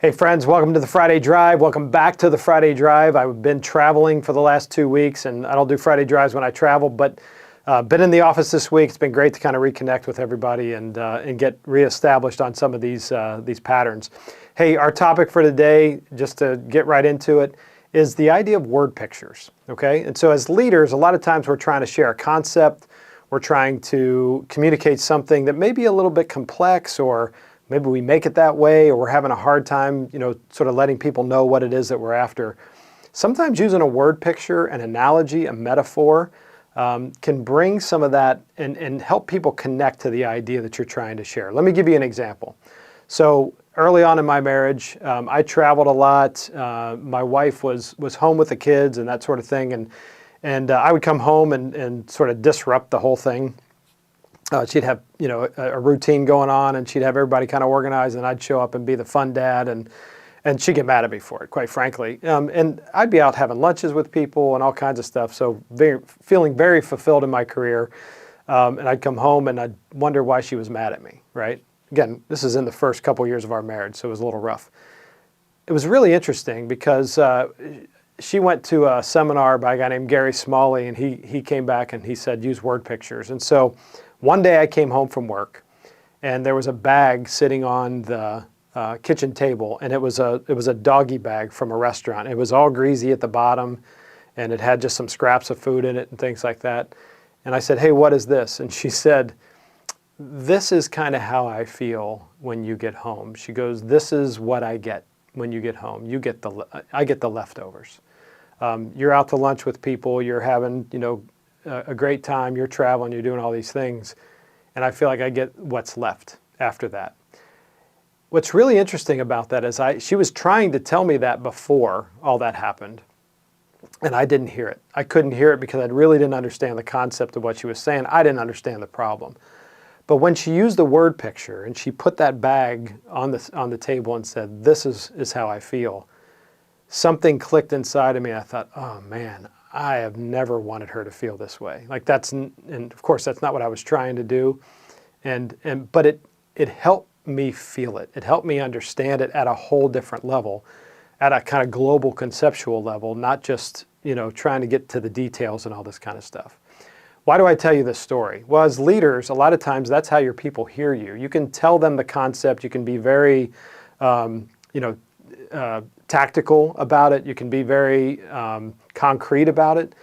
Hey friends, welcome to the Friday Drive. Welcome back to the Friday Drive. I've been traveling for the last 2 weeks and I don't do Friday Drives when I travel, but been in the office this week. It's been great to kind of reconnect with everybody and get reestablished on some of these patterns. Hey, our topic for today, just to get right into it, is the idea of word pictures, okay? And so as leaders, a lot of times we're trying to share a concept, we're trying to communicate something that may be a little bit complex, or maybe we make it that way, or we're having a hard time, sort of letting people know what it is that we're after. Sometimes using a word picture, an analogy, a metaphor, can bring some of that and help people connect to the idea that you're trying to share. Let me give you an example. So early on in my marriage, I traveled a lot. My wife was home with the kids and that sort of thing, and I would come home and sort of disrupt the whole thing. She'd have a routine going on, and she'd have everybody kind of organized, and I'd show up and be the fun dad, and she'd get mad at me for it, quite frankly. And I'd be out having lunches with people and all kinds of stuff, so feeling very fulfilled in my career. And I'd come home and I'd wonder why she was mad at me, right? Again, this is in the first couple years of our marriage, so it was a little rough. It was really interesting because she went to a seminar by a guy named Gary Smalley, and he came back and he said, use word pictures. And so one day I came home from work, and there was a bag sitting on the kitchen table, and it was a doggy bag from a restaurant. It was all greasy at the bottom, and it had just some scraps of food in it and things like that. And I said, hey, what is this? And she said, this is kind of how I feel when you get home. She goes, this is what I get when you get home. I get the leftovers. You're out to lunch with people, you're having, a great time, you're traveling, you're doing all these things, and I feel like I get what's left after that. What's really interesting about that is she was trying to tell me that before all that happened, and I didn't hear it. I couldn't hear it because I really didn't understand the concept of what she was saying. I didn't understand the problem. But when she used the word picture and she put that bag on the table and said, this is how I feel, something clicked inside of me. I thought, oh man, I have never wanted her to feel this way. Like and of course that's not what I was trying to do. But it helped me feel it. It helped me understand it at a whole different level, at a kind of global conceptual level, not just, trying to get to the details and all this kind of stuff. Why do I tell you this story? Well, as leaders, a lot of times that's how your people hear you. You can tell them the concept. You can be very, tactical about it. You can be very concrete about it.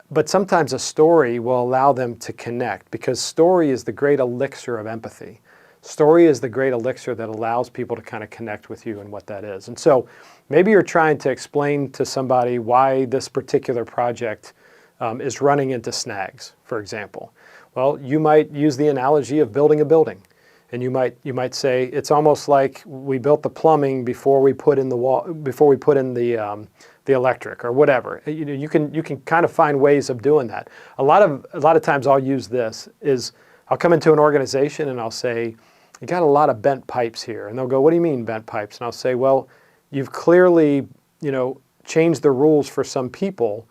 But sometimes a story will allow them to connect, because story is the great elixir of empathy. Story is the great elixir that allows people to kind of connect with you and what that is. And so maybe you're trying to explain to somebody why this particular project is running into snags, for example. Well, you might use the analogy of building a building. And you might say it's almost like we built the plumbing before we put in the wall, before we put in the electric or whatever. You can kind of find ways of doing that. A lot of times I'll use this is I'll come into an organization and I'll say, you got a lot of bent pipes here, and they'll go, what do you mean bent pipes? And I'll say, well, you've clearly changed the rules for some people.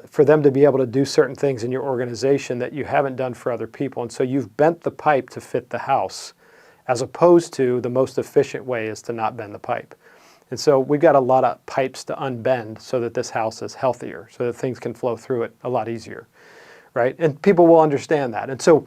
For them to be able to do certain things in your organization that you haven't done for other people. And so you've bent the pipe to fit the house, as opposed to the most efficient way is to not bend the pipe. And so we've got a lot of pipes to unbend so that this house is healthier, so that things can flow through it a lot easier, right? And people will understand that. And so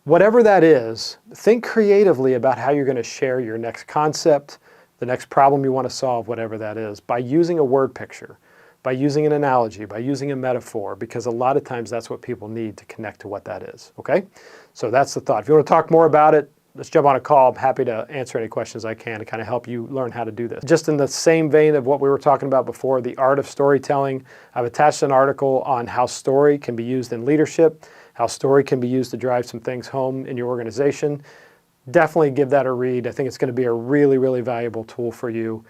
whatever that is, think creatively about how you're going to share your next concept, the next problem you want to solve, whatever that is, by using a word picture, by using an analogy, by using a metaphor, because a lot of times that's what people need to connect to what that is, okay? So that's the thought. If you want to talk more about it, let's jump on a call. I'm happy to answer any questions I can to kind of help you learn how to do this. Just in the same vein of what we were talking about before, the art of storytelling, I've attached an article on how story can be used in leadership, how story can be used to drive some things home in your organization. Definitely give that a read. I think it's going to be a really, really valuable tool for you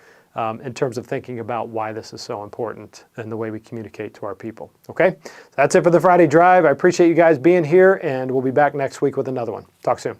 in terms of thinking about why this is so important and the way we communicate to our people. Okay? That's it for the Friday Drive. I appreciate you guys being here, and we'll be back next week with another one. Talk soon.